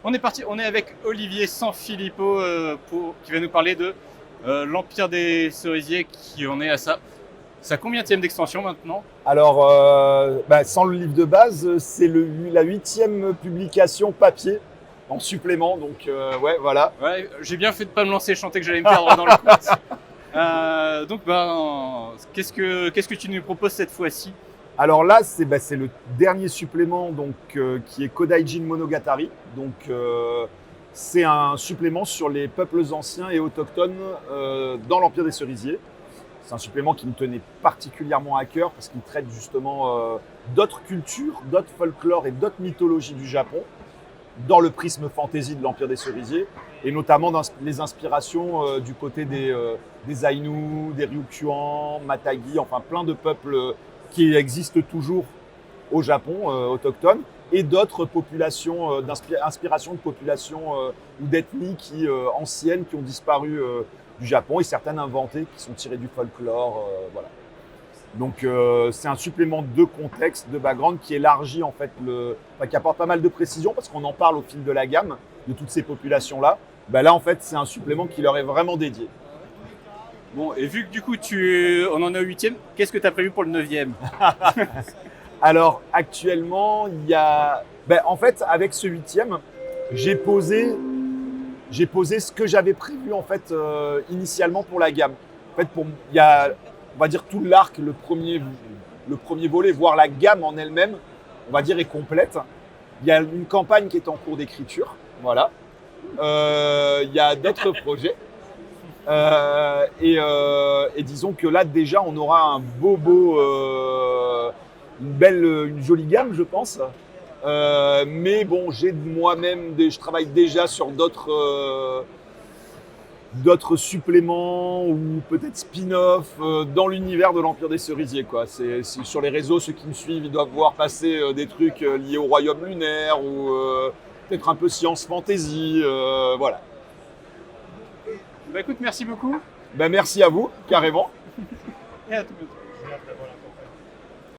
On est avec Olivier Sanfilippo qui va nous parler de l'Empire des Cerisiers qui en est à sa combienième d'extension maintenant? Alors, sans le livre de base, c'est la 8e publication papier en supplément. Donc, ouais, voilà. Ouais, j'ai bien fait de pas me lancer, je sentais que j'allais me perdre dans le quiz. Qu'est-ce que tu nous proposes cette fois-ci? Alors là, c'est le dernier supplément donc, qui est Kodaijin Monogatari. Donc, c'est un supplément sur les peuples anciens et autochtones dans l'Empire des Cerisiers. C'est un supplément qui me tenait particulièrement à cœur parce qu'il traite justement d'autres cultures, d'autres folklores et d'autres mythologies du Japon dans le prisme fantasy de l'Empire des Cerisiers et notamment dans les inspirations du côté des Ainu, des Ryukyuan, Matagi, enfin plein de peuples qui existent toujours au Japon, autochtones, et d'autres populations, inspiration de populations ou d'ethnies anciennes qui ont disparu du Japon et certaines inventées qui sont tirées du folklore. Voilà. Donc c'est un supplément de contexte, de background qui élargit en fait qui apporte pas mal de précision parce qu'on en parle au fil de la gamme de toutes ces populations-là. Là en fait c'est un supplément qui leur est vraiment dédié. Bon, et vu que du coup on en est au 8e, qu'est-ce que tu as prévu pour le 9e? Alors actuellement, il y a. En fait, avec ce 8e, j'ai posé ce que j'avais prévu en fait initialement pour la gamme. En fait, il y a, on va dire tout l'arc, le premier volet, voire la gamme en elle-même, on va dire est complète. Il y a une campagne qui est en cours d'écriture, voilà. Il y a d'autres projets. Et disons que là déjà on aura un une jolie gamme je pense. Mais bon, je travaille déjà sur d'autres suppléments ou peut-être spin-off dans l'univers de l'Empire des Cerisiers, quoi. C'est sur les réseaux, ceux qui me suivent, ils doivent voir passer des trucs liés au royaume lunaire ou peut-être un peu science fantasy, voilà. Écoute, merci beaucoup. Merci à vous, carrément. Et à tout bientôt.